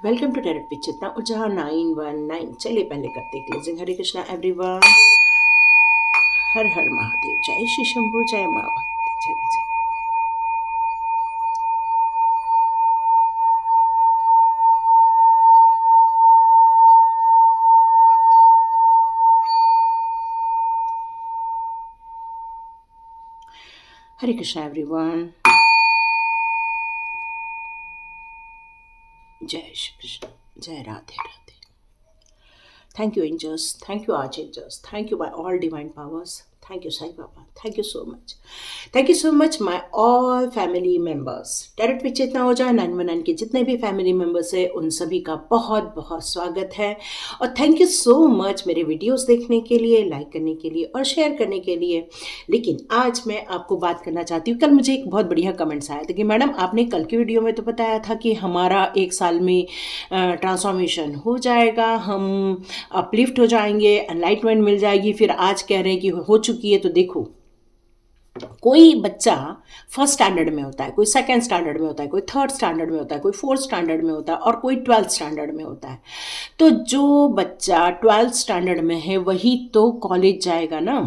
Welcome to tarot पिच चितना उजहा 919। चलिए पहले करते हैं क्लोजिंग। हरे कृष्णा एवरीवन। हर हर महादेव। जय श्री शंभू, जय माँ भक्ति, जय जय। हरे कृष्णा एवरीवन। जय श्री कृष्ण, जय Radhe Radhe. Thank you, angels. Thank you, archangels. Thank you, my all divine powers. Thank you, Sai Baba. Thank you so much. Thank you so much, my all family members. Direct पे चेतना हो जाए 919 के जितने भी फैमिली मेम्बर्स हैं उन सभी का बहुत बहुत स्वागत है। और थैंक यू सो मच मेरे वीडियोस देखने के लिए, लाइक करने के लिए और शेयर करने के लिए। लेकिन आज मैं आपको बात करना चाहती हूँ। कल मुझे एक बहुत बढ़िया कमेंट्स आया था कि मैडम आपने कल की वीडियो में तो बताया था कि हमारा एक साल में ट्रांसफॉर्मेशन हो जाएगा, हम अपलिफ्ट हो जाएंगे, एनलाइटमेंट मिल जाएगी। फिर आज कह रहे हैं कि हो चुकी है। तो देखो, कोई बच्चा फर्स्ट स्टैंडर्ड में होता है, कोई सेकंड स्टैंडर्ड में होता है, कोई थर्ड स्टैंडर्ड में होता है, कोई फोर्थ स्टैंडर्ड में होता है और कोई 12th स्टैंडर्ड में होता है। तो जो बच्चा 12th स्टैंडर्ड में है वही तो कॉलेज जाएगा ना।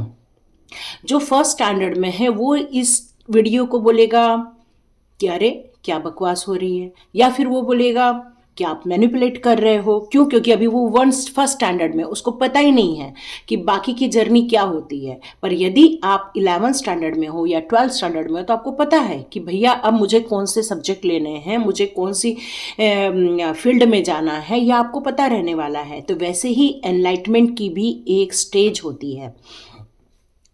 जो फर्स्ट स्टैंडर्ड में है वो इस वीडियो को बोलेगा कि अरे क्या बकवास हो रही है, या फिर वो बोलेगा कि आप मैनिपुलेट कर रहे हो। क्यों? क्योंकि अभी वो फर्स्ट स्टैंडर्ड में, उसको पता ही नहीं है कि बाकी की जर्नी क्या होती है। पर यदि आप 11th स्टैंडर्ड में हो या 12th स्टैंडर्ड में हो तो आपको पता है कि भैया अब मुझे कौन से सब्जेक्ट लेने हैं, मुझे कौन सी फील्ड में जाना है, या आपको पता रहने वाला है। तो वैसे ही एनलाइटमेंट की भी एक स्टेज होती है।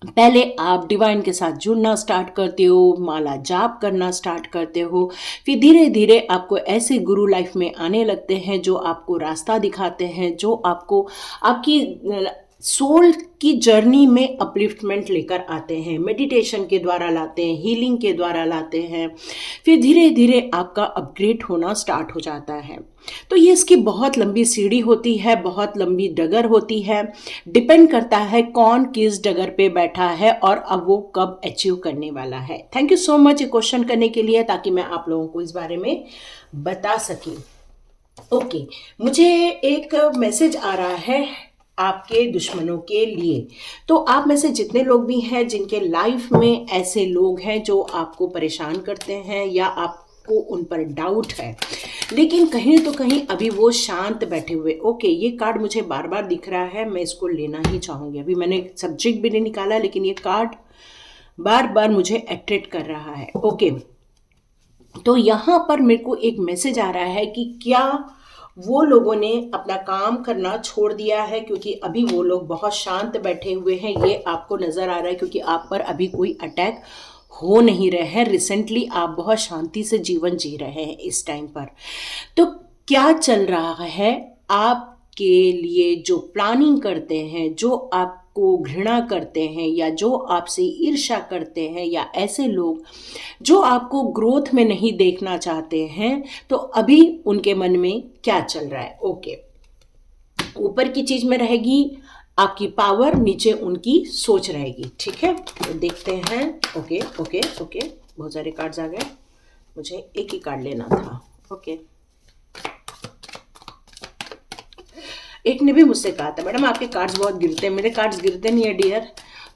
पहले आप डिवाइन के साथ जुड़ना स्टार्ट करते हो, माला जाप करना स्टार्ट करते हो, फिर धीरे धीरे आपको ऐसे गुरु लाइफ में आने लगते हैं जो आपको रास्ता दिखाते हैं, जो आपको आपकी सोल की जर्नी में अपलिफ्टमेंट लेकर आते हैं, मेडिटेशन के द्वारा लाते हैं, हीलिंग के द्वारा लाते हैं। फिर धीरे धीरे आपका अपग्रेड होना स्टार्ट हो जाता है। तो ये इसकी बहुत लंबी सीढ़ी होती है, बहुत लंबी डगर होती है। डिपेंड करता है कौन किस डगर पे बैठा है और अब वो कब अचीव करने वाला है। थैंक यू सो मच ये क्वेश्चन करने के लिए, ताकि मैं आप लोगों को इस बारे में बता सकी। ओके, मुझे एक मैसेज आ रहा है आपके दुश्मनों के लिए। तो आप में से जितने लोग भी हैं जिनके लाइफ में ऐसे लोग हैं जो आपको परेशान करते हैं या आपको उन पर डाउट है, लेकिन कहीं तो कहीं अभी वो शांत बैठे हुए। ओके, ये कार्ड मुझे बार बार दिख रहा है, मैं इसको लेना ही चाहूंगी। अभी मैंने सब्जेक्ट भी नहीं निकाला, लेकिन ये कार्ड बार बार मुझे अट्रैक्ट कर रहा है। ओके, तो यहाँ पर मेरे को एक मैसेज आ रहा है कि क्या वो लोगों ने अपना काम करना छोड़ दिया है, क्योंकि अभी वो लोग बहुत शांत बैठे हुए हैं। ये आपको नजर आ रहा है क्योंकि आप पर अभी कोई अटैक हो नहीं रहे हैं। रिसेंटली आप बहुत शांति से जीवन जी रहे हैं इस टाइम पर। तो क्या चल रहा है आपके लिए? जो प्लानिंग करते हैं, जो आपको घृणा करते हैं, या जो आपसे ईर्ष्या करते हैं, या ऐसे लोग जो आपको ग्रोथ में नहीं देखना चाहते हैं, तो अभी उनके मन में क्या चल रहा है? ओके, ऊपर की चीज में रहेगी आपकी पावर, नीचे उनकी सोच रहेगी। ठीक है, तो देखते हैं। ओके ओके ओके, बहुत सारे कार्ड्स आ गए, मुझे एक ही कार्ड लेना था। ओके, एक ने भी मुझसे कहा था मैडम आपके कार्ड्स बहुत गिरते हैं। मेरे कार्ड्स गिरते नहीं है डियर,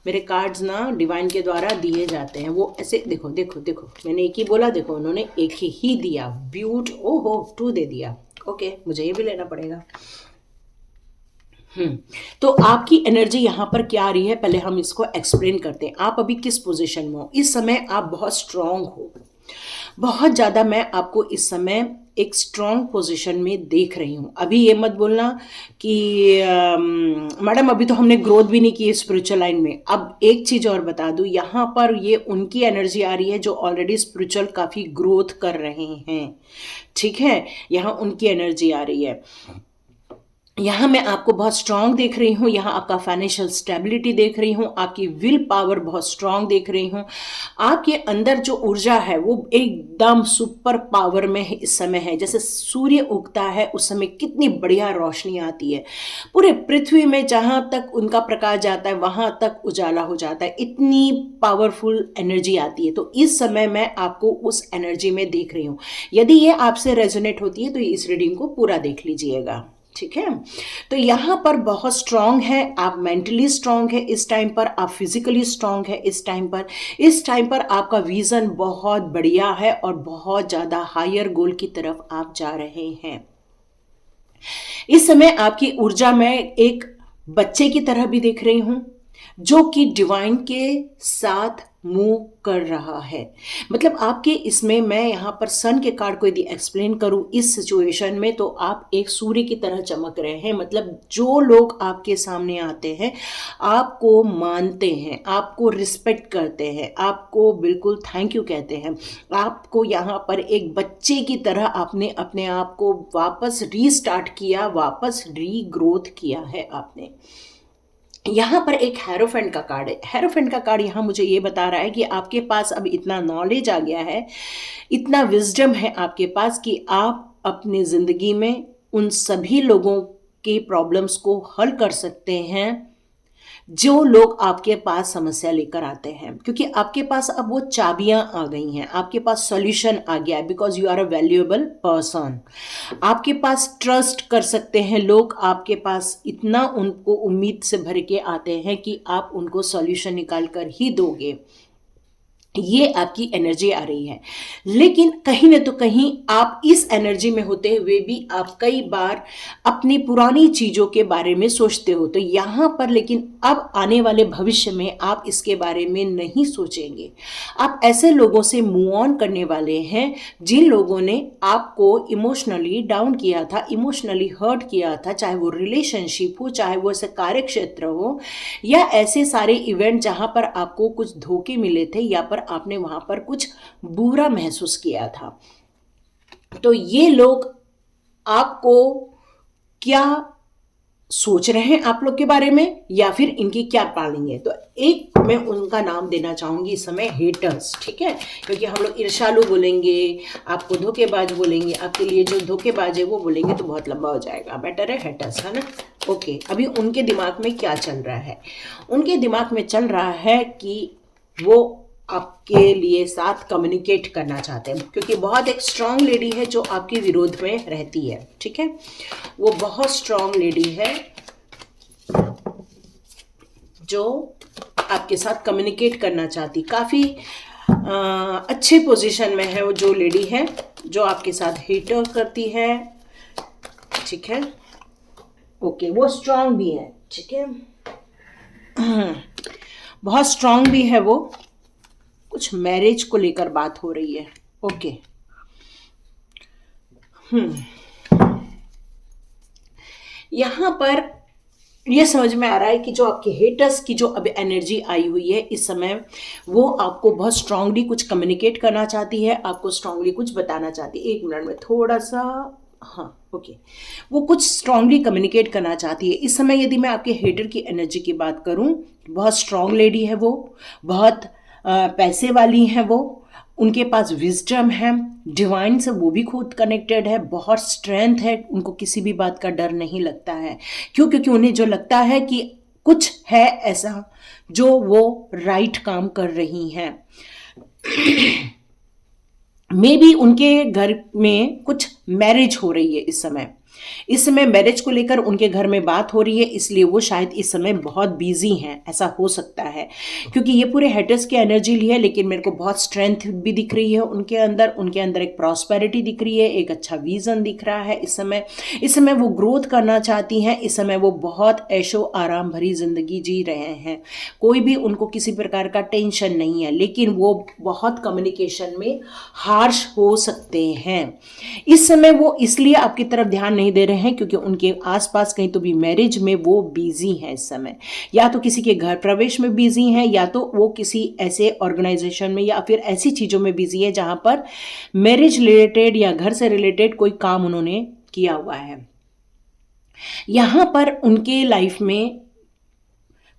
मेरे कार्ड्स ना डिवाइन के द्वारा दिए जाते हैं। वो ऐसे देखो देखो देखो, मैंने एक ही बोला, देखो उन्होंने एक ही दिया। ब्यूट, ओहो 2 दे दिया। ओके, मुझे ये भी लेना पड़ेगा। तो आपकी एनर्जी यहाँ पर क्या आ रही है, पहले हम इसको एक्सप्लेन करते हैं। आप अभी किस पोजीशन में हो? इस समय आप बहुत स्ट्रांग हो, बहुत ज़्यादा। मैं आपको इस समय एक स्ट्रांग पोजीशन में देख रही हूँ। अभी ये मत बोलना कि मैडम अभी तो हमने ग्रोथ भी नहीं की स्पिरिचुअल लाइन में। अब एक चीज़ और बता दूँ, यहाँ पर ये उनकी एनर्जी आ रही है जो ऑलरेडी स्पिरिचुअल काफ़ी ग्रोथ कर रहे हैं। ठीक है, यहाँ उनकी एनर्जी आ रही है। यहाँ मैं आपको बहुत स्ट्रांग देख रही हूँ, यहाँ आपका फाइनेंशियल स्टेबिलिटी देख रही हूँ, आपकी विल पावर बहुत स्ट्रांग देख रही हूँ। आपके अंदर जो ऊर्जा है वो एकदम सुपर पावर में इस समय है। जैसे सूर्य उगता है उस समय कितनी बढ़िया रोशनी आती है, पूरे पृथ्वी में जहाँ तक उनका प्रकाश जाता है वहाँ तक उजाला हो जाता है, इतनी पावरफुल एनर्जी आती है। तो इस समय मैं आपको उस एनर्जी में देख रही हूँ। यदि ये आपसे रेजोनेट होती है तो इस रीडिंग को पूरा देख लीजिएगा, ठीक है। तो यहाँ पर बहुत स्ट्रांग है, आप मेंटली स्ट्रांग है इस टाइम पर, आप फिजिकली स्ट्रांग है इस टाइम पर। इस टाइम पर आपका विजन बहुत बढ़िया है और बहुत ज़्यादा हायर गोल की तरफ आप जा रहे हैं। इस समय आपकी ऊर्जा मैं एक बच्चे की तरह भी देख रही हूं जो कि डिवाइन के साथ मूव कर रहा है। मतलब आपके इसमें मैं यहाँ पर सन के कार्ड को यदि एक्सप्लेन करूँ इस सिचुएशन में, तो आप एक सूर्य की तरह चमक रहे हैं। मतलब जो लोग आपके सामने आते हैं आपको मानते हैं, आपको रिस्पेक्ट करते हैं, आपको बिल्कुल थैंक यू कहते हैं। आपको यहाँ पर एक बच्चे की तरह आपने अपने आप को वापस रीस्टार्ट किया, वापस रीग्रोथ किया है आपने। यहाँ पर एक हेरोफेंट का कार्ड है। हेरोफेंट का कार्ड यहाँ मुझे ये बता रहा है कि आपके पास अब इतना नॉलेज आ गया है, इतना विजडम है आपके पास कि आप अपनी ज़िंदगी में उन सभी लोगों के प्रॉब्लम्स को हल कर सकते हैं जो लोग आपके पास समस्या लेकर आते हैं, क्योंकि आपके पास अब वो चाबियां आ गई हैं, आपके पास सॉल्यूशन आ गया है। Because you are a valuable person, आपके पास ट्रस्ट कर सकते हैं लोग, आपके पास इतना उनको उम्मीद से भर के आते हैं कि आप उनको सॉल्यूशन निकाल कर ही दोगे। ये आपकी एनर्जी आ रही है। लेकिन कहीं न तो कहीं आप इस एनर्जी में होते हुए भी आप कई बार अपनी पुरानी चीज़ों के बारे में सोचते हो। तो यहाँ पर लेकिन अब आने वाले भविष्य में आप इसके बारे में नहीं सोचेंगे। आप ऐसे लोगों से मूव ऑन करने वाले हैं जिन लोगों ने आपको इमोशनली डाउन किया था, इमोशनली हर्ट किया था, चाहे वो रिलेशनशिप हो, चाहे वो ऐसे कार्य क्षेत्र हो, या ऐसे सारे इवेंट जहाँ पर आपको कुछ धोखे मिले थे या पर आपने वहां पर कुछ बुरा महसूस किया था। तो ये लोग आपको क्या सोच रहे हैं आप लोग के बारे में, या फिर इनकी क्या प्लानिंग है। तो एक मैं उनका नाम देना चाहूंगी इस समय, हेटर्स, ठीक है। क्योंकि हम लोग ईर्ष्यालु बोलेंगे, आपको धोखेबाज बोलेंगे, आपके लिए जो धोखेबाज है वो बोलेंगे तो बहुत लंबा हो जाएगा। बेटर है हेटर्स, है ना। ओके, अभी उनके दिमाग में क्या चल रहा है? उनके दिमाग में चल रहा है कि वो आपके लिए साथ कम्युनिकेट करना चाहते हैं, क्योंकि बहुत एक स्ट्रांग लेडी है जो आपके विरोध में रहती है, ठीक है। वो बहुत स्ट्रांग लेडी है जो आपके साथ कम्युनिकेट करना चाहती, काफ़ी अच्छे पोजीशन में है वो जो लेडी है जो आपके साथ हेटर करती है, ठीक है। ओके, वो स्ट्रांग भी है, ठीक है। बहुत स्ट्रांग भी है वो। कुछ मैरिज को लेकर बात हो रही है। ओके, यहाँ पर ये समझ में आ रहा है कि जो आपके हेटर्स की जो अब एनर्जी आई हुई है इस समय, वो आपको बहुत स्ट्रांगली कुछ कम्युनिकेट करना चाहती है, आपको स्ट्रांगली कुछ बताना चाहती है। एक मिनट में थोड़ा सा, हाँ ओके, वो कुछ स्ट्रांगली कम्युनिकेट करना चाहती है इस समय। यदि मैं आपके हेटर की एनर्जी की बात करूं, बहुत स्ट्रांग लेडी है वो, बहुत पैसे वाली हैं वो, उनके पास विजडम है, डिवाइन से वो भी खुद कनेक्टेड है, बहुत स्ट्रेंथ है, उनको किसी भी बात का डर नहीं लगता है। क्यों? क्योंकि उन्हें जो लगता है कि कुछ है ऐसा जो वो राइट काम कर रही हैं। मे बी उनके घर में कुछ मैरिज हो रही है इस समय। इस समय मैरिज को लेकर उनके घर में बात हो रही है, इसलिए वो शायद इस समय बहुत बिजी हैं, ऐसा हो सकता है। क्योंकि ये पूरे हेटर्स की एनर्जी ली है, लेकिन मेरे को बहुत स्ट्रेंथ भी दिख रही है उनके अंदर एक प्रॉस्पेरिटी दिख रही है, एक अच्छा विजन दिख रहा है इस समय। इस समय वो ग्रोथ करना चाहती हैं, इस समय वो बहुत ऐशो आराम भरी जिंदगी जी रहे हैं, कोई भी उनको किसी प्रकार का टेंशन नहीं है। लेकिन वो बहुत कम्युनिकेशन में हार्श हो सकते हैं इस समय। वो इसलिए आपकी तरफ ध्यान नहीं दे रहे हैं क्योंकि उनके आसपास कहीं तो भी मैरिज में वो बिजी हैं इस समय, या तो किसी के घर प्रवेश में बिजी हैं, या तो वो किसी ऐसे ऑर्गेनाइजेशन में या फिर ऐसी चीज़ों में बिजी है जहां पर मैरिज रिलेटेड या घर से रिलेटेड कोई काम उन्होंने किया हुआ है। यहाँ पर उनके लाइफ में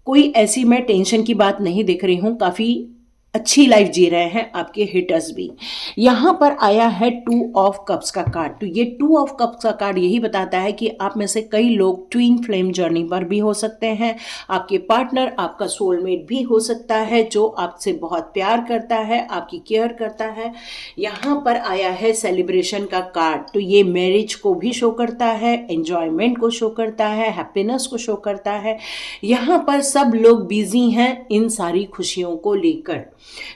कोई ऐसी मैं टेंशन की बात नहीं देख रही हूँ, काफ़ी अच्छी लाइफ जी रहे हैं आपके हिटर्स भी। यहाँ पर आया है 2 ऑफ कप्स का कार्ड। तो ये 2 ऑफ कप्स का कार्ड यही बताता है कि आप में से कई लोग ट्विन फ्लेम जर्नी पर भी हो सकते हैं। आपके पार्टनर आपका सोलमेट भी हो सकता है, जो आपसे बहुत प्यार करता है, आपकी केयर करता है। यहाँ पर आया है सेलिब्रेशन का कार्ड। तो ये मैरिज को भी शो करता है, एंजॉयमेंट को शो करता है, हैप्पीनेस को शो करता है। यहाँ पर सब लोग बिजी हैं इन सारी खुशियों को लेकर।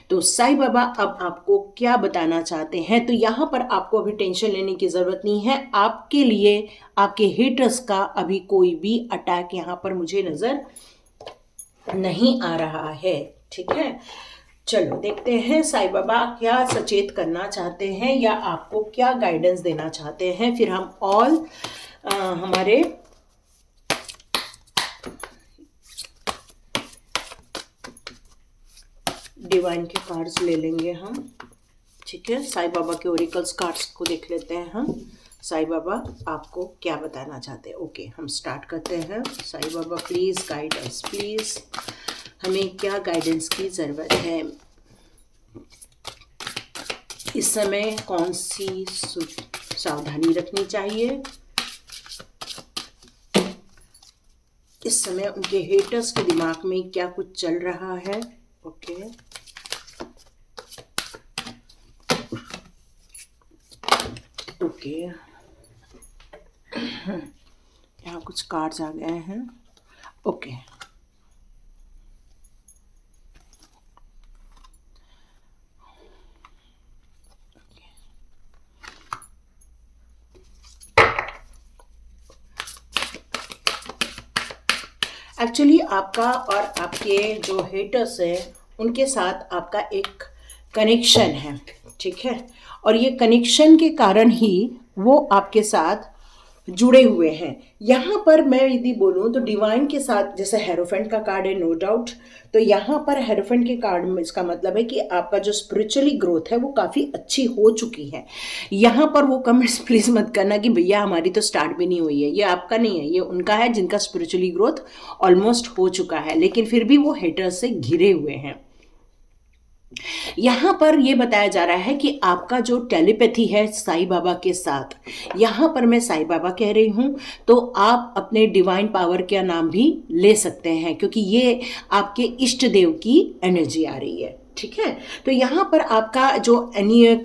तो साईं बाबा अब आपको क्या बताना चाहते हैं? तो यहाँ पर आपको अभी टेंशन लेने की ज़रूरत नहीं है। आपके लिए आपके हेटर्स का अभी कोई भी अटैक यहाँ पर मुझे नज़र नहीं आ रहा है। ठीक है, चलो देखते हैं साईं बाबा क्या सचेत करना चाहते हैं या आपको क्या गाइडेंस देना चाहते हैं। फिर हम हमारे डिवाइन के कार्ड्स ले लेंगे हम। ठीक है, साईं बाबा के ओरिकल्स कार्ड्स को देख लेते हैं हम। साईं बाबा आपको क्या बताना चाहते हैं? ओके, हम स्टार्ट करते हैं। Sai Baba please guide us, please हमें क्या गाइडेंस की ज़रूरत है इस समय? कौन सी सावधानी रखनी चाहिए इस समय? उनके हेटर्स के दिमाग में क्या कुछ चल रहा है? ओके, ओके, यहाँ कुछ कार्ड्स आ गए हैं। ओके, एक्चुअली आपका और आपके जो हेटर्स हैं उनके साथ आपका एक कनेक्शन है। ठीक है, और ये कनेक्शन के कारण ही वो आपके साथ जुड़े हुए हैं। यहाँ पर मैं यदि बोलूँ तो डिवाइन के साथ, जैसे हेरोफेंट का कार्ड है नो डाउट, तो यहाँ पर हेरोफेंट के कार्ड में इसका मतलब है कि आपका जो स्पिरिचुअली ग्रोथ है वो काफ़ी अच्छी हो चुकी है। यहाँ पर वो कमेंट्स प्लीज़ मत करना कि भैया हमारी तो स्टार्ट भी नहीं हुई है। ये आपका नहीं है, ये उनका है जिनका स्पिरिचुअली ग्रोथ ऑलमोस्ट हो चुका है, लेकिन फिर भी वो हेटर्स से घिरे हुए हैं। यहाँ पर ये बताया जा रहा है कि आपका जो टेलीपैथी है साईं बाबा के साथ, यहाँ पर मैं साईं बाबा कह रही हूँ, तो आप अपने डिवाइन पावर का नाम भी ले सकते हैं, क्योंकि ये आपके इष्ट देव की एनर्जी आ रही है। ठीक है, तो यहाँ पर आपका जो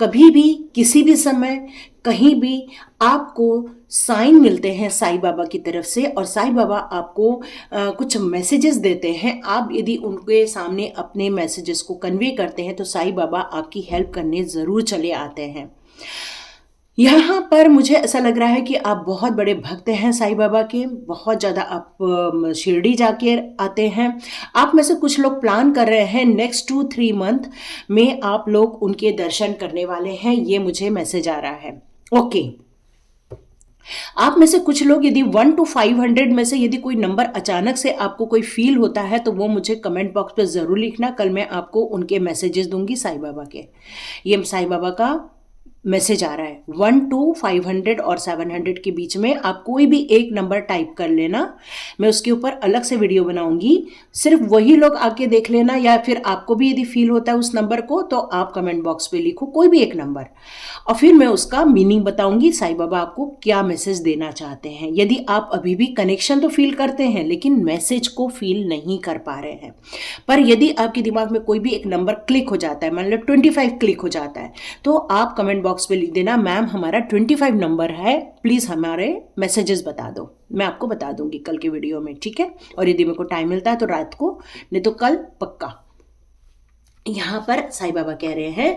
कभी भी किसी भी समय कहीं भी आपको साइन मिलते हैं साईं बाबा की तरफ से, और साईं बाबा आपको कुछ मैसेजेस देते हैं। आप यदि उनके सामने अपने मैसेजेस को कन्वे करते हैं तो साईं बाबा आपकी हेल्प करने ज़रूर चले आते हैं। यहाँ पर मुझे ऐसा लग रहा है कि आप बहुत बड़े भक्त हैं साईं बाबा के, बहुत ज़्यादा आप शिरडी जाके आते हैं। आप में से कुछ लोग प्लान कर रहे हैं नेक्स्ट 2-3 मंथ में आप लोग उनके दर्शन करने वाले हैं, ये मुझे मैसेज आ रहा है। ओके, आप में से कुछ लोग यदि 1 to 500 में से यदि कोई नंबर अचानक से आपको कोई फील होता है तो वो मुझे कमेंट बॉक्स पे ज़रूर लिखना। कल मैं आपको उनके मैसेजेस दूंगी साईं बाबा के। ये साईं बाबा का मैसेज आ रहा है 1 to 500 और 700 के बीच में आप कोई भी एक नंबर टाइप कर लेना। मैं उसके ऊपर अलग से वीडियो बनाऊंगी, सिर्फ वही लोग आके देख लेना, या फिर आपको भी यदि फील होता है उस नंबर को तो आप कमेंट बॉक्स पे लिखो कोई भी एक नंबर, और फिर मैं उसका मीनिंग बताऊंगी साईं बाबा आपको क्या मैसेज देना चाहते हैं। यदि आप अभी भी कनेक्शन तो फील करते हैं लेकिन मैसेज को फील नहीं कर पा रहे हैं, पर यदि आपके दिमाग में कोई भी एक नंबर क्लिक हो जाता है, मान लो 25 क्लिक हो जाता है, तो आप कमेंट बॉक्स पे लिख देना मैम हमारा 25 नंबर है, प्लीज़ हमारे मैसेजेस बता दो। मैं आपको बता दूंगी कल के वीडियो में। ठीक है, और यदि मेरे को टाइम मिलता है तो रात को, नहीं तो कल पक्का। यहाँ पर साईं बाबा कह रहे हैं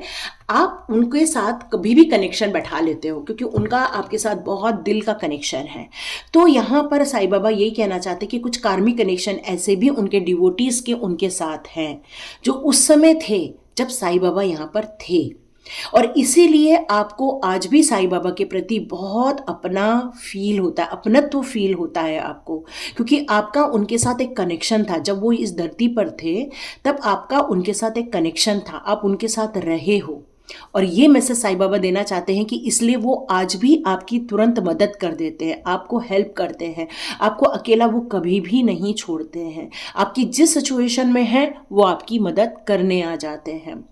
आप उनके साथ कभी भी कनेक्शन बैठा लेते हो, क्योंकि उनका आपके साथ बहुत दिल का कनेक्शन है। तो यहाँ पर साईं बाबा यही कहना चाहते हैं कि कुछ कार्मिक कनेक्शन ऐसे भी उनके डिवोटीज के उनके साथ हैं जो उस समय थे जब साईं बाबा यहाँ पर थे, और इसीलिए आपको आज भी साईं बाबा के प्रति बहुत अपना फील होता है, अपनत्व फील होता है आपको, क्योंकि आपका उनके साथ एक कनेक्शन था। जब वो इस धरती पर थे तब आपका उनके साथ एक कनेक्शन था, आप उनके साथ रहे हो। और ये मैसेज साईं बाबा देना चाहते हैं कि इसलिए वो आज भी आपकी तुरंत मदद कर देते हैं, आपको हेल्प करते हैं, आपको अकेला वो कभी भी नहीं छोड़ते हैं। आपकी जिस सिचुएशन में है वो आपकी मदद करने आ जाते हैं।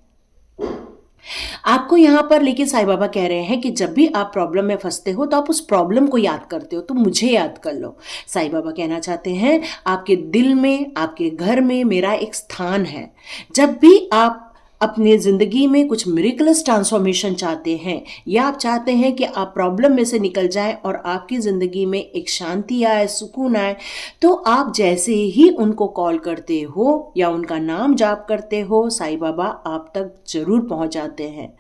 आपको यहाँ पर लेकिन साईं बाबा कह रहे हैं कि जब भी आप प्रॉब्लम में फंसते हो तो आप उस प्रॉब्लम को याद करते हो तो मुझे याद कर लो। साईं बाबा कहना चाहते हैं आपके दिल में, आपके घर में मेरा एक स्थान है। जब भी आप अपने ज़िंदगी में कुछ मिरेकलस ट्रांसफॉर्मेशन चाहते हैं या आप चाहते हैं कि आप प्रॉब्लम में से निकल जाएं और आपकी ज़िंदगी में एक शांति आए, सुकून आए, तो आप जैसे ही उनको कॉल करते हो या उनका नाम जाप करते हो, साईं बाबा आप तक जरूर पहुंच जाते हैं।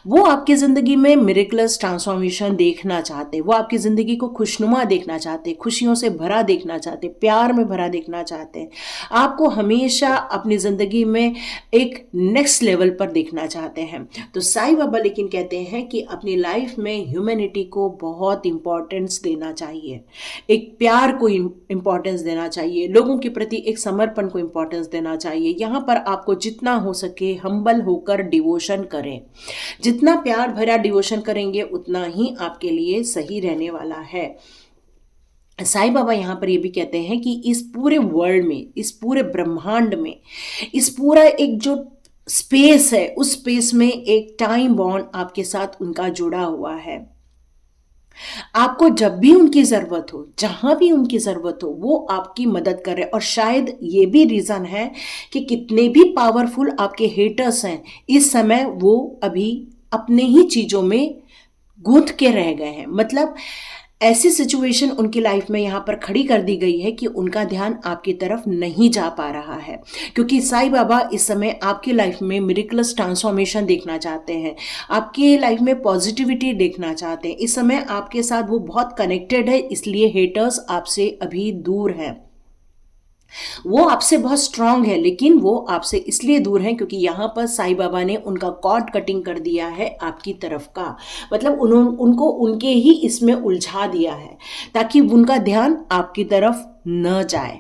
वो आपकी ज़िंदगी में मिरेकलस ट्रांसफॉर्मेशन देखना चाहते, वो आपकी ज़िंदगी को खुशनुमा देखना चाहते, खुशियों से भरा देखना चाहते, प्यार में भरा देखना चाहते हैं। आपको हमेशा अपनी ज़िंदगी में एक नेक्स्ट लेवल पर देखना चाहते हैं। तो साईं बाबा लेकिन कहते हैं कि अपनी लाइफ में ह्यूमैनिटी को बहुत इंपॉर्टेंस देना चाहिए, एक प्यार को इंपॉर्टेंस देना चाहिए, लोगों के प्रति एक समर्पण को इंपॉर्टेंस देना चाहिए। यहाँ पर आपको जितना हो सके हम्बल होकर डिवोशन करें। जितना प्यार भरा डिवोशन करेंगे उतना ही आपके लिए सही रहने वाला है। साईं बाबा यहाँ पर ये भी कहते हैं कि इस पूरे वर्ल्ड में, इस पूरे ब्रह्मांड में, इस पूरा एक जो स्पेस है उस स्पेस में एक टाइम बॉन्ड आपके साथ उनका जुड़ा हुआ है। आपको जब भी उनकी ज़रूरत हो, जहां भी उनकी ज़रूरत हो, वो आपकी मदद करे। और शायद ये भी रीज़न है कि कितने भी पावरफुल आपके हेटर्स हैं, इस समय वो अभी अपने ही चीज़ों में गूंथ के रह गए हैं। मतलब ऐसी सिचुएशन उनकी लाइफ में यहाँ पर खड़ी कर दी गई है कि उनका ध्यान आपकी तरफ नहीं जा पा रहा है, क्योंकि साईं बाबा इस समय आपकी लाइफ में मिरेकलस ट्रांसफॉर्मेशन देखना चाहते हैं, आपकी लाइफ में पॉजिटिविटी देखना चाहते हैं। इस समय आपके साथ वो बहुत कनेक्टेड है, इसलिए हेटर्स आपसे अभी दूर हैं। वो आपसे बहुत स्ट्रांग है लेकिन वो आपसे इसलिए दूर हैं क्योंकि यहाँ पर साईं बाबा ने उनका कॉर्ड कटिंग कर दिया है आपकी तरफ का। मतलब उनको उनके ही इसमें उलझा दिया है ताकि उनका ध्यान आपकी तरफ न जाए।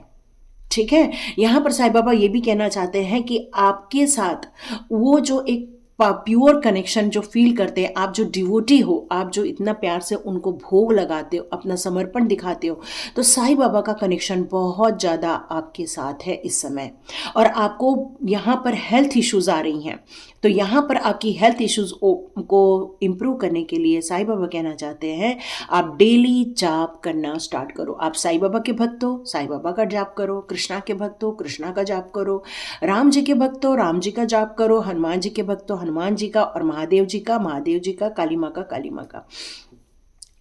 ठीक है, यहाँ पर साईं बाबा ये भी कहना चाहते हैं कि आपके साथ वो जो एक प्योर कनेक्शन जो फील करते हैं, आप जो डिवोटी हो, आप जो इतना प्यार से उनको भोग लगाते हो, अपना समर्पण दिखाते हो, तो साईं बाबा का कनेक्शन बहुत ज़्यादा आपके साथ है इस समय। और आपको यहाँ पर हेल्थ इश्यूज़ आ रही हैं, तो यहाँ पर आपकी हेल्थ इश्यूज़ को इम्प्रूव करने के लिए साईं बाबा कहना चाहते हैं आप डेली जाप करना स्टार्ट करो। आप साईं बाबा के भक्त हो, साईं बाबा का जाप करो, कृष्णा के भक्त हो, कृष्णा का जाप करो, राम जी के भक्त हो, राम जी का जाप करो, हनुमान जी के भक्त हो, हनुमान जी का, और महादेव जी का, महादेव जी का, काली माँ का, काली माँ का।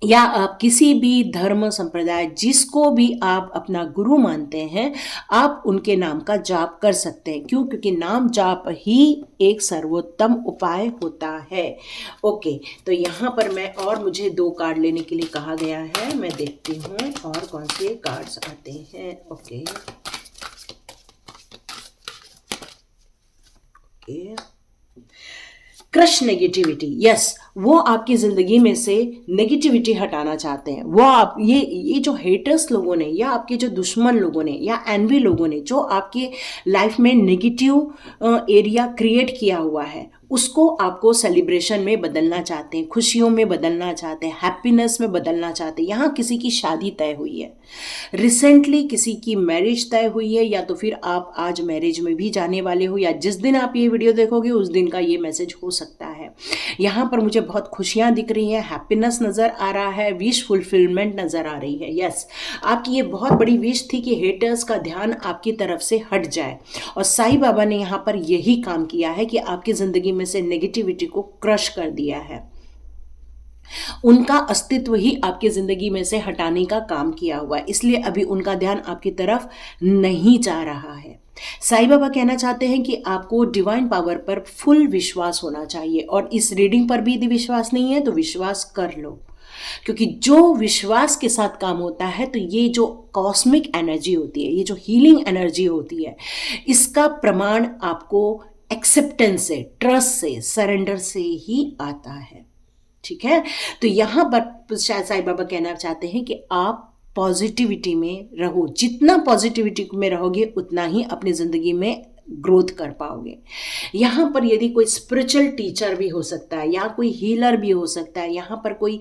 या आप किसी भी धर्म संप्रदाय, जिसको भी आप अपना गुरु मानते हैं, आप उनके नाम का जाप कर सकते हैं। क्यों? क्योंकि नाम जाप ही एक सर्वोत्तम उपाय होता है। ओके, तो यहाँ पर मैं, और मुझे 2 कार्ड लेने के लिए कहा गया है, मैं देखती हूँ और कौन से कार्ड्स आते हैं। Okay okay, crush negativity. Yes, वो आपकी ज़िंदगी में से नेगेटिविटी हटाना चाहते हैं। वो आप ये जो हेटर्स लोगों ने, या आपके जो दुश्मन लोगों ने, या एनवी लोगों ने जो आपके लाइफ में नेगेटिव एरिया क्रिएट किया हुआ है, उसको आपको सेलिब्रेशन में बदलना चाहते हैं, खुशियों में बदलना चाहते हैं, हैप्पीनेस में बदलना चाहते हैं। यहाँ किसी की शादी तय हुई है, रिसेंटली किसी की मैरिज तय हुई है, या तो फिर आप आज मैरिज में भी जाने वाले हो, या जिस दिन आप ये वीडियो देखोगे उस दिन का ये मैसेज हो सकता है। यहाँ पर मुझे बहुत खुशियाँ दिख रही हैं, हैप्पीनेस नज़र आ रहा है, विश फुलफिलमेंट नज़र आ रही है। यस, आपकी ये बहुत बड़ी विश थी कि हेटर्स का ध्यान आपकी तरफ से हट जाए, और साईं बाबा ने यहाँ पर यही काम किया है कि आपकी ज़िंदगी में से नेगेटिविटी को क्रश कर दिया है। उनका अस्तित्व ही आपकी ज़िंदगी में से हटाने का काम किया हुआ है, इसलिए अभी उनका ध्यान आपकी तरफ नहीं जा रहा है। साईं बाबा कहना चाहते हैं कि आपको डिवाइन पावर पर फुल विश्वास होना चाहिए, और इस रीडिंग पर भी यदि विश्वास नहीं है तो विश्वास कर लो, क्योंकि जो विश्वास के साथ काम होता है, तो ये जो कॉस्मिक एनर्जी होती है, ये जो हीलिंग एनर्जी होती है, इसका प्रमाण आपको एक्सेप्टेंस से, ट्रस्ट से, सरेंडर से ही आता है। ठीक है, तो यहाँ पर शायद साईं बाबा कहना चाहते हैं कि आप पॉजिटिविटी में रहो। जितना पॉजिटिविटी में रहोगे उतना ही अपनी ज़िंदगी में ग्रोथ कर पाओगे। यहाँ पर यदि कोई स्पिरिचुअल टीचर भी हो सकता है, यहाँ कोई हीलर भी हो सकता है, यहाँ पर कोई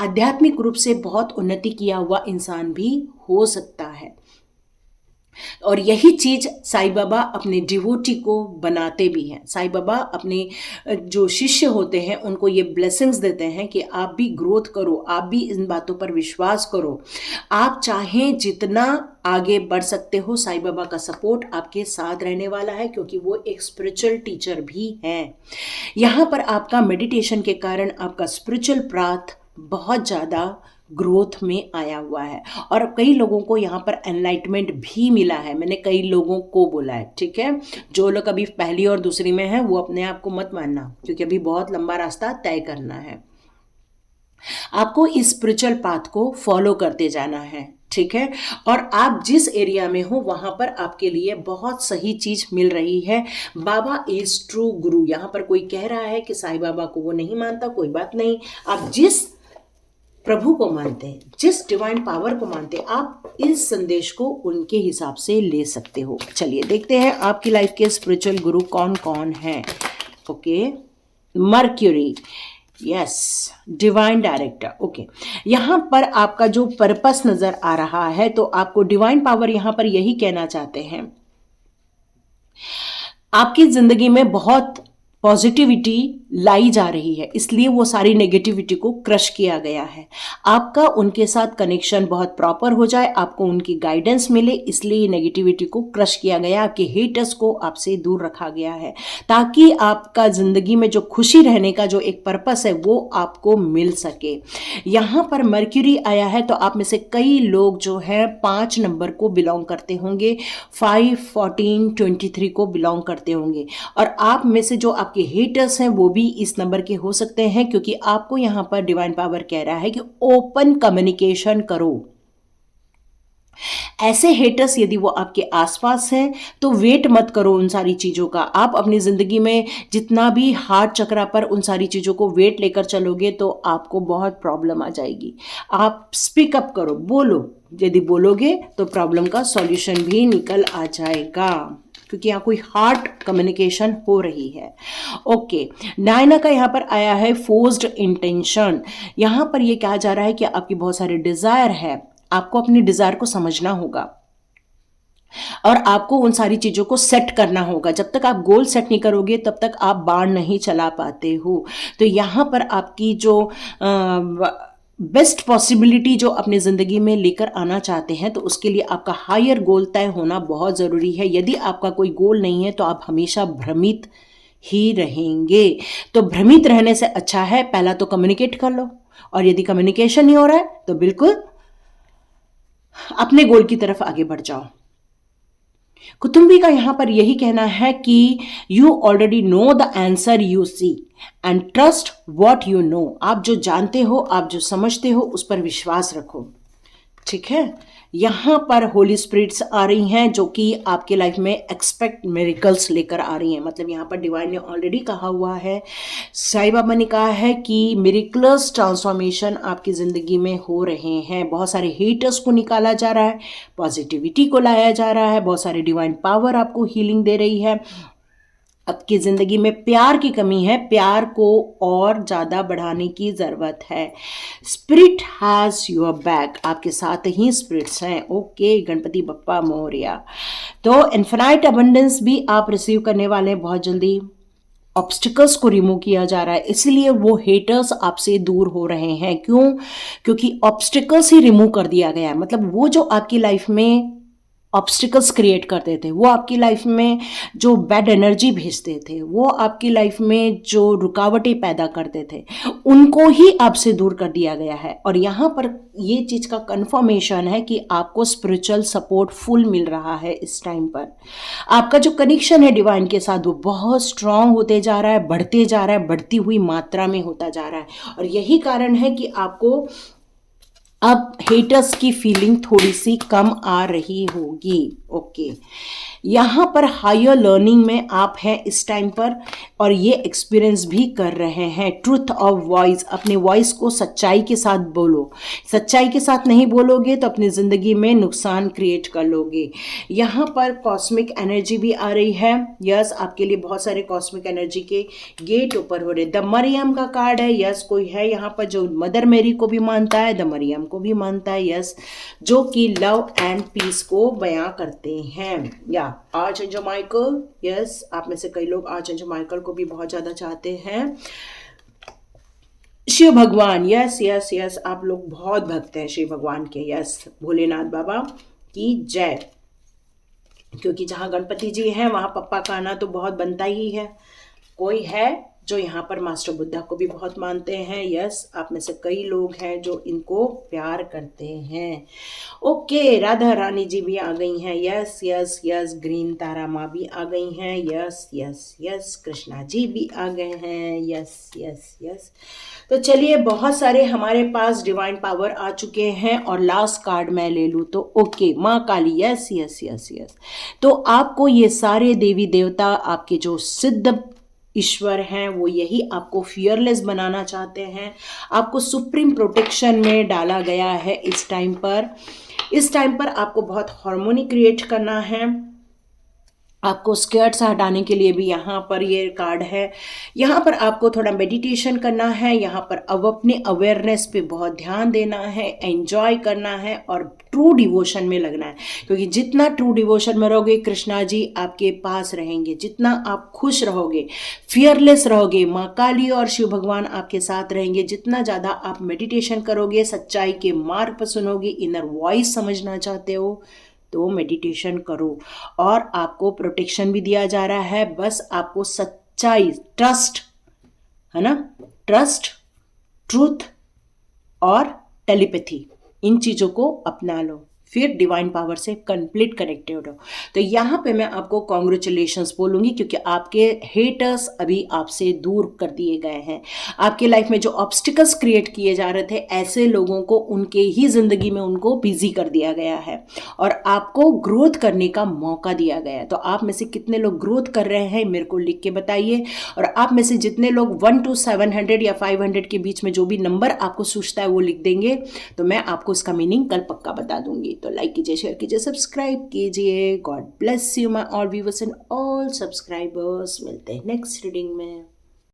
आध्यात्मिक रूप से बहुत उन्नति किया हुआ इंसान भी हो सकता है। और यही चीज साईं बाबा अपने डिवोटी को बनाते भी हैं। साईं बाबा अपने जो शिष्य होते हैं उनको ये ब्लेसिंग्स देते हैं कि आप भी ग्रोथ करो, आप भी इन बातों पर विश्वास करो, आप चाहें जितना आगे बढ़ सकते हो, साईं बाबा का सपोर्ट आपके साथ रहने वाला है, क्योंकि वो एक स्पिरिचुअल टीचर भी हैं। यहाँ पर आपका मेडिटेशन के कारण आपका स्पिरिचुअल पाथ बहुत ज़्यादा ग्रोथ में आया हुआ है। और कई लोगों को यहाँ पर एनलाइटमेंट भी मिला है। मैंने कई लोगों को बोला है, ठीक है। जो लोग अभी पहली और दूसरी में हैं वो अपने आप को मत मानना, क्योंकि अभी बहुत लंबा रास्ता तय करना है। आपको इस स्पिरिचुअल पाथ को फॉलो करते जाना है, ठीक है। और आप जिस एरिया में हो वहां पर आपके लिए बहुत सही चीज मिल रही है। बाबा इज ट्रू गुरु। यहाँ पर कोई कह रहा है कि साईं बाबा को वो नहीं मानता, कोई बात नहीं। आप जिस प्रभु को मानते हैं, जिस डिवाइन पावर को मानते हैं, आप इस संदेश को उनके हिसाब से ले सकते हो। चलिए देखते हैं आपकी लाइफ के स्पिरिचुअल गुरु कौन कौन हैं। Okay, mercury, yes, divine director. Okay, यहाँ पर आपका जो पर्पस नजर आ रहा है, तो आपको डिवाइन पावर यहाँ पर यही कहना चाहते हैं, आपकी जिंदगी में बहुत पॉजिटिविटी लाई जा रही है, इसलिए वो सारी नेगेटिविटी को क्रश किया गया है। आपका उनके साथ कनेक्शन बहुत प्रॉपर हो जाए, आपको उनकी गाइडेंस मिले, इसलिए नेगेटिविटी को क्रश किया गया। आपके हेटर्स को आपसे दूर रखा गया है, ताकि आपका जिंदगी में जो खुशी रहने का जो एक पर्पस है वो आपको मिल सके। यहाँ पर मर्क्यूरी आया है, तो आप में से कई लोग जो है 5 नंबर को बिलोंग करते होंगे, 5, 14, 23 को बिलोंग करते होंगे। और आप में से जो आपके हेटर्स हैं वो भी इस नंबर के हो सकते हैं, क्योंकि आपको यहां पर डिवाइन पावर कह रहा है कि ओपन कम्युनिकेशन करो। ऐसे हेटर्स यदि वो आपके आसपास हैं तो वेट मत करो उन सारी चीजों का। आप अपनी जिंदगी में जितना भी हार्ट चक्रा पर उन सारी चीजों को वेट लेकर चलोगे तो आपको बहुत प्रॉब्लम आ जाएगी। आप स्पीक अप करो, बोलो। यदि बोलोगे तो प्रॉब्लम का सॉल्यूशन भी निकल आ जाएगा, क्योंकि यहाँ कोई हार्ट कम्युनिकेशन हो रही है। ओके, डायना का यहाँ पर आया है फोर्स्ड इंटेंशन। यहाँ पर ये कहा जा रहा है कि आपकी बहुत सारे डिजायर है, आपको अपनी डिजायर को समझना होगा और आपको उन सारी चीजों को सेट करना होगा। जब तक आप गोल सेट नहीं करोगे तब तक आप बाण नहीं चला पाते हो। तो यहाँ पर आपकी जो बेस्ट पॉसिबिलिटी जो अपनी ज़िंदगी में लेकर आना चाहते हैं, तो उसके लिए आपका हायर गोल तय होना बहुत ज़रूरी है। यदि आपका कोई गोल नहीं है तो आप हमेशा भ्रमित ही रहेंगे। तो भ्रमित रहने से अच्छा है पहला तो कम्युनिकेट कर लो, और यदि कम्युनिकेशन नहीं हो रहा है तो बिल्कुल अपने गोल की तरफ आगे बढ़ जाओ। कुतुंबी का यहां पर यही कहना है कि you already know the answer you see and trust what you know. आप जो जानते हो, आप जो समझते हो, उस पर विश्वास रखो, ठीक है। यहां पर होली स्पिरिट्स आ रही हैं जो कि आपके लाइफ में एक्सपेक्ट मिरेकल्स लेकर आ रही हैं। मतलब यहां पर डिवाइन ने ऑलरेडी कहा हुआ है, साईं बाबा ने कहा है कि मिरेकल्स ट्रांसफॉर्मेशन आपकी जिंदगी में हो रहे हैं। बहुत सारे हेटर्स को निकाला जा रहा है, पॉजिटिविटी को लाया जा रहा है, बहुत सारे डिवाइन पावर आपको हीलिंग दे रही है। आपकी जिंदगी में प्यार की कमी है, प्यार को और ज्यादा बढ़ाने की जरूरत है। स्पिरिट हैज योर बैक, आपके साथ ही स्पिरिट्स हैं। ओके, गणपति बप्पा मोरया। तो इन्फिनाइट अबंडेंस भी आप रिसीव करने वाले हैं बहुत जल्दी। ऑब्स्टिकल्स को रिमूव किया जा रहा है, इसलिए वो हेटर्स आपसे दूर हो रहे हैं। क्यों? क्योंकि ऑब्स्टिकल्स ही रिमूव कर दिया गया है। मतलब वो जो आपकी लाइफ में ऑब्स्टिकल्स क्रिएट करते थे, वो आपकी लाइफ में जो बैड एनर्जी भेजते थे, वो आपकी लाइफ में जो रुकावटें पैदा करते थे, उनको ही आपसे दूर कर दिया गया है। और यहाँ पर ये चीज़ का कंफर्मेशन है कि आपको स्पिरिचुअल सपोर्ट फुल मिल रहा है। इस टाइम पर आपका जो कनेक्शन है डिवाइन के साथ वो बहुत स्ट्रांग होते जा रहा है, बढ़ते जा रहा है, बढ़ती हुई मात्रा में होता जा रहा है। और यही कारण है कि आपको अब हेटर्स की फीलिंग थोड़ी सी कम आ रही होगी। ओके, यहाँ पर हायर लर्निंग में आप हैं इस टाइम पर, और ये एक्सपीरियंस भी कर रहे हैं। ट्रूथ ऑफ वॉइस, अपने वॉइस को सच्चाई के साथ बोलो। सच्चाई के साथ नहीं बोलोगे तो अपनी ज़िंदगी में नुकसान क्रिएट कर लोगे। यहाँ पर कॉस्मिक एनर्जी भी आ रही है। यस, आपके लिए बहुत सारे कॉस्मिक एनर्जी के गेट ऊपर हो रहे। द मरियम का कार्ड है। यस, कोई है यहाँ पर जो मदर मेरी को भी मानता है, द मरियम को भी मानता है। यस, जो कि लव एंड पीस को बयां करते हैं। या आर्चएंजल माइकल, यस, आप में से कई लोग आर्चएंजल माइकल को भी बहुत ज्यादा चाहते हैं। शिव भगवान, यस यस यस, आप लोग बहुत भक्त हैं शिव भगवान के। यस, भोलेनाथ बाबा की जय। क्योंकि जहाँ गणपति जी हैं वहाँ पप्पा का आना तो बहुत बनता ही है। कोई है जो यहाँ पर मास्टर बुद्धा को भी बहुत मानते हैं। यस, आप में से कई लोग हैं जो इनको प्यार करते हैं। ओके, राधा रानी जी भी आ गई हैं। यस यस यस, ग्रीन तारा माँ भी आ गई हैं। Yes yes yes, Krishna ji भी आ गए हैं। Yes yes yes. तो चलिए, बहुत सारे हमारे पास डिवाइन पावर आ चुके हैं। और लास्ट कार्ड मैं ले लूँ तो ओके, माँ Kali. Yes yes yes yes. तो आपको ये सारे देवी देवता, आपके जो सिद्ध ईश्वर हैं, वो यही आपको फियरलेस बनाना चाहते हैं। आपको सुप्रीम प्रोटेक्शन में डाला गया है इस टाइम पर। इस टाइम पर आपको बहुत हार्मोनी क्रिएट करना है। आपको स्कर्ट से हटाने के लिए भी यहाँ पर ये कार्ड है। यहाँ पर आपको थोड़ा मेडिटेशन करना है। यहाँ पर अब अपने अवेयरनेस पे बहुत ध्यान देना है, एंजॉय करना है और ट्रू डिवोशन में लगना है। क्योंकि जितना ट्रू डिवोशन में रहोगे, कृष्णा जी आपके पास रहेंगे। जितना आप खुश रहोगे, फियरलेस रहोगे, माँ काली और शिव भगवान आपके साथ रहेंगे। जितना ज़्यादा आप मेडिटेशन करोगे, सच्चाई के मार्ग पर सुनोगे, इनर वॉइस समझना चाहते हो तो मेडिटेशन करो। और आपको प्रोटेक्शन भी दिया जा रहा है। बस आपको सच्चाई, ट्रस्ट, है ना, ट्रस्ट, ट्रूथ और टेलीपैथी, इन चीज़ों को अपना लो, फिर डिवाइन पावर से कंप्लीट कनेक्टेड हो। तो यहाँ पे मैं आपको कॉन्ग्रेचुलेशंस बोलूँगी, क्योंकि आपके हेटर्स अभी आपसे दूर कर दिए गए हैं। आपके लाइफ में जो ऑब्स्टिकल्स क्रिएट किए जा रहे थे, ऐसे लोगों को उनके ही ज़िंदगी में उनको बिजी कर दिया गया है और आपको ग्रोथ करने का मौका दिया गया है। तो आप में से कितने लोग ग्रोथ कर रहे हैं मेरे को लिख के बताइए। और आप में से जितने लोग 1 to 700 या 500 के बीच में जो भी नंबर आपको सूझता है वो लिख देंगे, तो मैं आपको इसका मीनिंग कल पक्का बता दूंगी। तो लाइक कीजिए, शेयर कीजिए, सब्सक्राइब कीजिए। God bless you my all viewers and all subscribers. मिलते हैं नेक्स्ट रीडिंग में।